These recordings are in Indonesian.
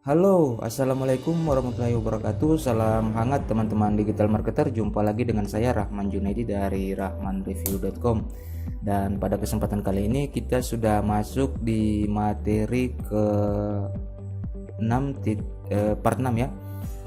Halo, assalamualaikum warahmatullahi wabarakatuh. Salam hangat teman-teman digital marketer. Jumpa lagi dengan saya Rahman Junaidi dari rahmanreview.com. Dan pada kesempatan kali ini kita sudah masuk di materi ke 6 part 6 ya.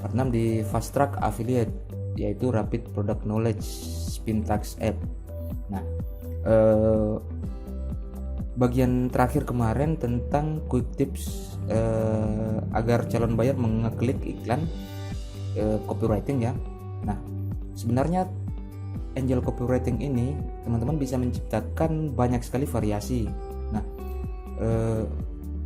Part 6 di Fast Track Affiliate, yaitu Rapid Product Knowledge Spintax App. Nah, bagian terakhir kemarin tentang quick tips agar calon buyer mengeklik iklan copywriting ya. Nah, sebenarnya angel copywriting ini teman-teman bisa menciptakan banyak sekali variasi. Nah,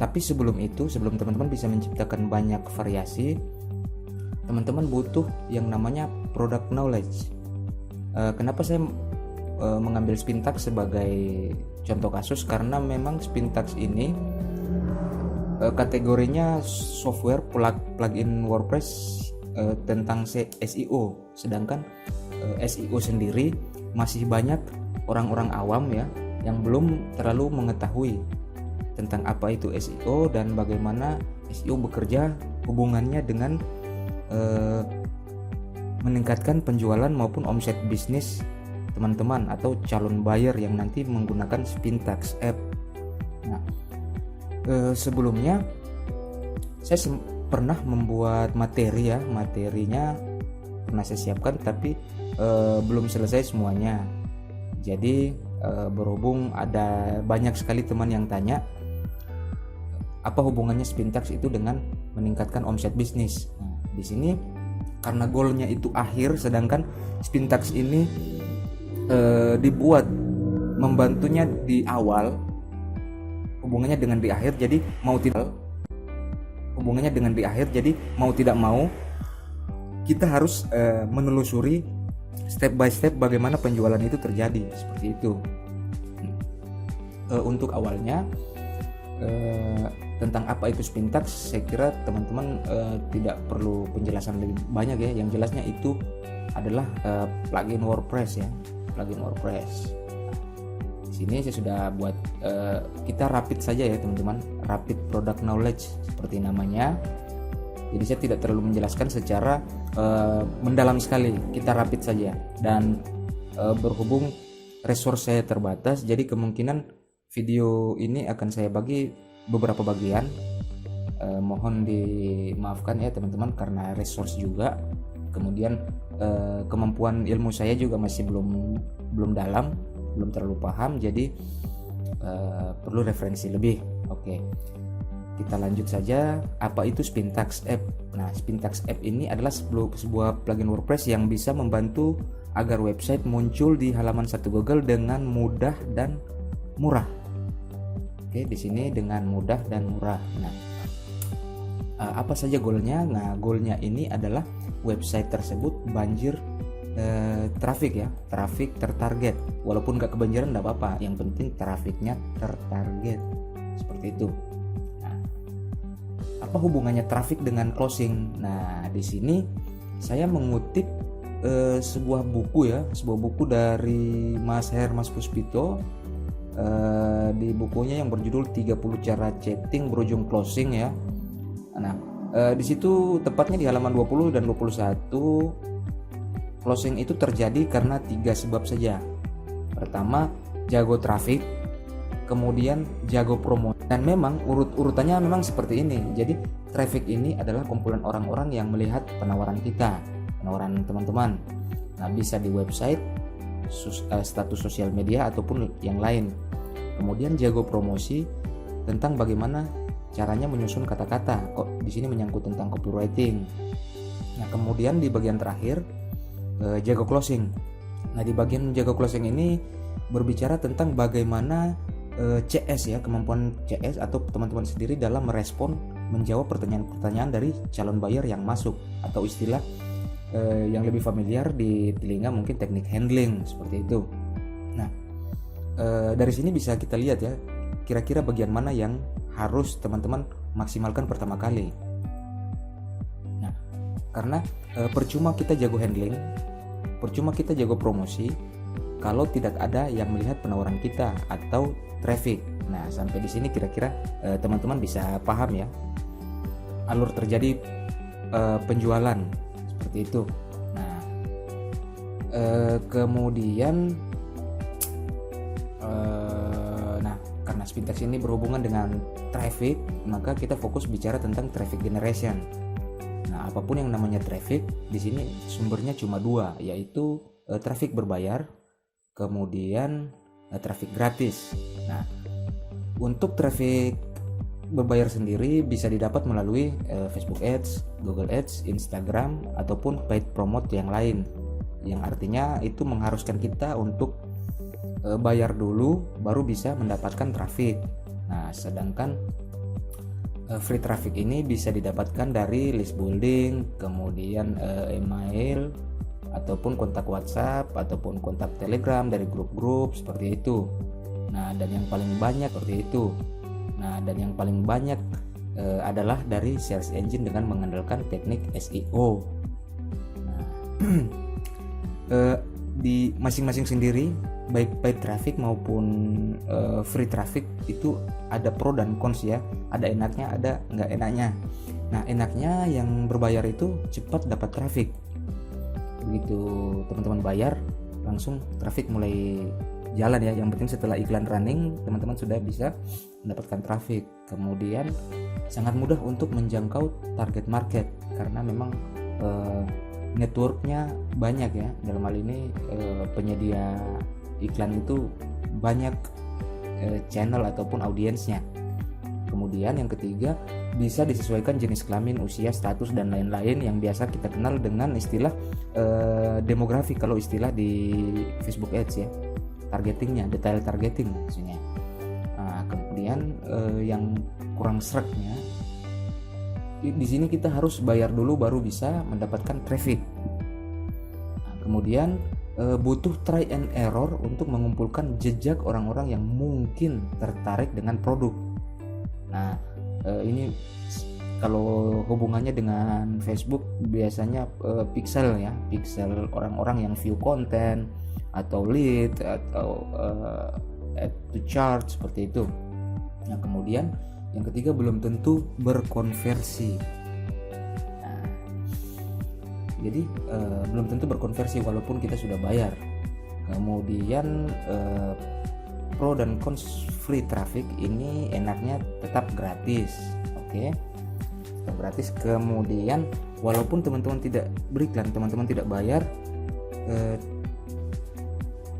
tapi sebelum teman-teman bisa menciptakan banyak variasi, teman-teman butuh yang namanya product knowledge. Kenapa saya mengambil Spintax sebagai contoh kasus? Karena memang Spintax ini kategorinya software plugin WordPress tentang SEO, sedangkan SEO sendiri masih banyak orang-orang awam ya yang belum terlalu mengetahui tentang apa itu SEO dan bagaimana SEO bekerja, hubungannya dengan meningkatkan penjualan maupun omset bisnis teman-teman atau calon buyer yang nanti menggunakan Spintax App. Nah, sebelumnya saya pernah membuat materinya pernah saya siapkan, tapi belum selesai semuanya. Jadi berhubung ada banyak sekali teman yang tanya apa hubungannya Spintax itu dengan meningkatkan omset bisnis. Nah, di sini karena goalnya itu akhir, sedangkan Spintax ini dibuat membantunya di awal, hubungannya dengan di akhir. Jadi mau tidak mau kita harus menelusuri step by step bagaimana penjualan itu terjadi, seperti itu. Untuk awalnya tentang apa itu Spintax, saya kira teman-teman tidak perlu penjelasan lebih banyak ya. Yang jelasnya itu adalah plugin WordPress ya, plugin WordPress. Di sini saya sudah buat, kita rapid saja ya teman-teman, rapid product knowledge seperti namanya. Jadi saya tidak terlalu menjelaskan secara mendalam sekali, kita rapid saja. Dan berhubung resource saya terbatas, jadi kemungkinan video ini akan saya bagi beberapa bagian. Mohon dimaafkan ya teman-teman karena resource juga. Kemudian kemampuan ilmu saya juga masih belum dalam, belum terlalu paham, jadi perlu referensi lebih. Oke, kita lanjut saja. Apa itu Spintax App? Nah, Spintax App ini adalah sebuah plugin WordPress yang bisa membantu agar website muncul di halaman satu Google dengan mudah dan murah. Oke, di sini dengan mudah dan murah. Nah, apa saja goalnya? Nah, goalnya ini adalah website tersebut banjir traffic ya, traffic tertarget. Walaupun gak kebanjiran gak apa-apa, yang penting trafficnya tertarget, seperti itu. Nah, apa hubungannya traffic dengan closing? Nah, di sini saya mengutip sebuah buku dari Mas Hermas Puspito, di bukunya yang berjudul 30 cara chatting berujung closing ya. Nah, di situ tepatnya di halaman 20 dan 21, closing itu terjadi karena 3 sebab saja. Pertama, jago traffic, kemudian jago promo. Dan memang urutannya memang seperti ini. Jadi traffic ini adalah kumpulan orang-orang yang melihat penawaran kita, penawaran teman-teman. Nah, bisa di website, status sosial media ataupun yang lain. Kemudian jago promosi tentang bagaimana caranya menyusun kata-kata. Kok di sini menyangkut tentang copywriting. Nah, kemudian di bagian terakhir jago closing. Nah, di bagian jago closing ini berbicara tentang bagaimana CS ya, kemampuan CS atau teman-teman sendiri dalam merespon, menjawab pertanyaan-pertanyaan dari calon buyer yang masuk, atau istilah yang lebih familiar di telinga mungkin teknik handling, seperti itu. Nah, dari sini bisa kita lihat ya, kira-kira bagian mana yang harus teman-teman maksimalkan pertama kali. Nah, karena percuma kita jago handling, percuma kita jago promosi kalau tidak ada yang melihat penawaran kita atau traffic. Nah, sampai di sini kira-kira teman-teman bisa paham ya alur terjadi penjualan seperti itu. Nah, kemudian nah karena Spintex ini berhubungan dengan traffic, maka kita fokus bicara tentang traffic generation. Nah, apapun yang namanya traffic di sini sumbernya cuma dua, yaitu traffic berbayar, kemudian traffic gratis. Nah, untuk traffic berbayar sendiri bisa didapat melalui Facebook Ads, Google Ads, Instagram, ataupun paid promote yang lain, yang artinya itu mengharuskan kita untuk bayar dulu baru bisa mendapatkan traffic. Nah, sedangkan free traffic ini bisa didapatkan dari list building, kemudian email, ataupun kontak WhatsApp, ataupun kontak Telegram dari grup-grup seperti itu. Nah, dan yang paling banyak seperti itu. Nah, dan yang paling banyak adalah dari search engine dengan mengandalkan teknik SEO. Nah, di masing-masing sendiri, baik paid traffic maupun free traffic itu ada pro dan cons ya. Ada enaknya, ada nggak enaknya. Nah, enaknya yang berbayar itu cepat dapat traffic. Begitu teman-teman bayar, langsung traffic mulai jalan ya. Yang penting setelah iklan running, teman-teman sudah bisa mendapatkan traffic. Kemudian sangat mudah untuk menjangkau target market karena memang networknya banyak ya. Dalam hal ini penyedia iklan itu banyak channel ataupun audiensnya. Kemudian yang ketiga, bisa disesuaikan jenis kelamin, usia, status, dan lain-lain yang biasa kita kenal dengan istilah demografi kalau istilah di Facebook Ads ya. Targetingnya, detail targeting maksudnya. Nah, kemudian yang kurang seretnya di sini kita harus bayar dulu baru bisa mendapatkan traffic. Nah, kemudian butuh try and error untuk mengumpulkan jejak orang-orang yang mungkin tertarik dengan produk. Nah, ini kalau hubungannya dengan Facebook biasanya pixel ya, pixel orang-orang yang view konten atau lead atau add to chart seperti itu. Nah, kemudian yang ketiga belum tentu berkonversi. Nah, jadi belum tentu berkonversi walaupun kita sudah bayar. Kemudian pro dan cons free traffic ini enaknya tetap gratis, oke? Tetap gratis. Kemudian walaupun teman-teman tidak beriklan, teman-teman tidak bayar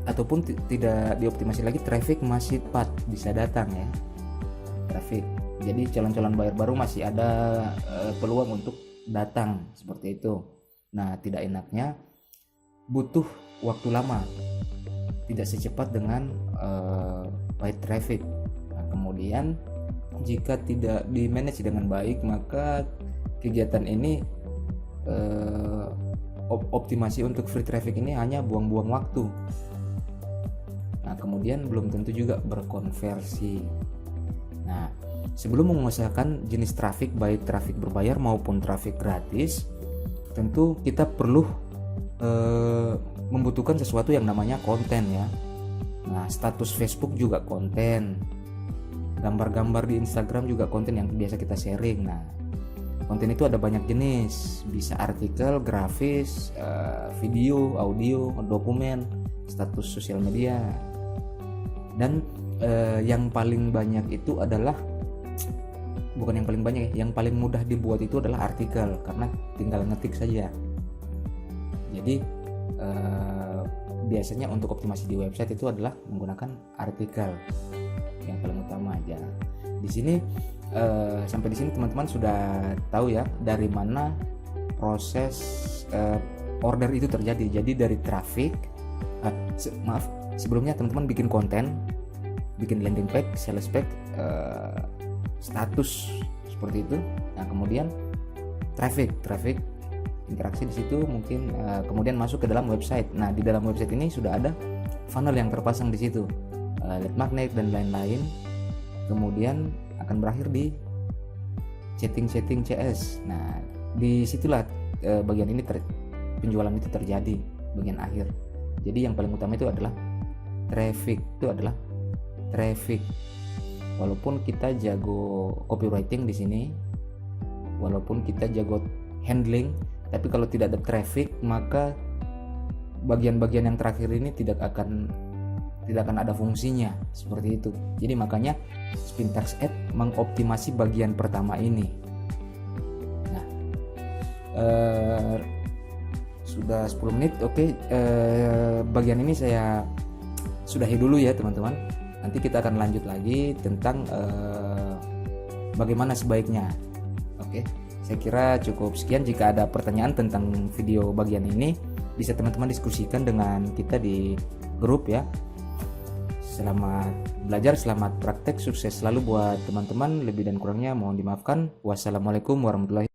ataupun tidak dioptimasi lagi, traffic masih cepat bisa datang ya, traffic. Jadi calon-calon bayar baru masih ada peluang untuk datang seperti itu. Nah, tidak enaknya butuh waktu lama, tidak secepat dengan paid traffic. Nah, kemudian jika tidak di manage dengan baik, maka kegiatan ini optimasi untuk free traffic ini hanya buang-buang waktu. Nah, kemudian belum tentu juga berkonversi. Nah, sebelum mengusahakan jenis traffic, baik traffic berbayar maupun traffic gratis, tentu kita perlu membutuhkan sesuatu yang namanya konten ya. Nah, status Facebook juga konten, gambar-gambar di Instagram juga konten yang biasa kita sharing. Nah, konten itu ada banyak jenis, bisa artikel, grafis, video, audio, dokumen, status sosial media. Dan yang paling banyak itu adalah, bukan yang paling banyak ya, yang paling mudah dibuat itu adalah artikel karena tinggal ngetik saja. Jadi biasanya untuk optimasi di website itu adalah menggunakan artikel yang paling utama aja. Di sini sampai di sini teman-teman sudah tahu ya dari mana proses order itu terjadi. Jadi dari traffic, sebelumnya teman-teman bikin konten, bikin landing page, sales page, status seperti itu. Nah, kemudian traffic interaksi di situ mungkin, kemudian masuk ke dalam website. Nah, di dalam website ini sudah ada funnel yang terpasang di situ, lead magnet dan lain-lain. Kemudian akan berakhir di chatting CS. Nah, disitulah bagian ini penjualan itu terjadi, bagian akhir. Jadi yang paling utama itu adalah traffic. Walaupun kita jago copywriting di sini, walaupun kita jago handling, tapi kalau tidak ada traffic maka bagian-bagian yang terakhir ini tidak akan ada fungsinya, seperti itu. Jadi makanya Spintax Ads mengoptimasi bagian pertama ini. Nah, sudah 10 menit. Oke, bagian ini saya sudahi dulu ya teman-teman. Nanti kita akan lanjut lagi tentang bagaimana sebaiknya. Oke, saya kira cukup sekian. Jika ada pertanyaan tentang video bagian ini, bisa teman-teman diskusikan dengan kita di grup ya. Selamat belajar, selamat praktek, sukses selalu buat teman-teman. Lebih dan kurangnya mohon dimaafkan. Wassalamualaikum warahmatullahi wabarakatuh.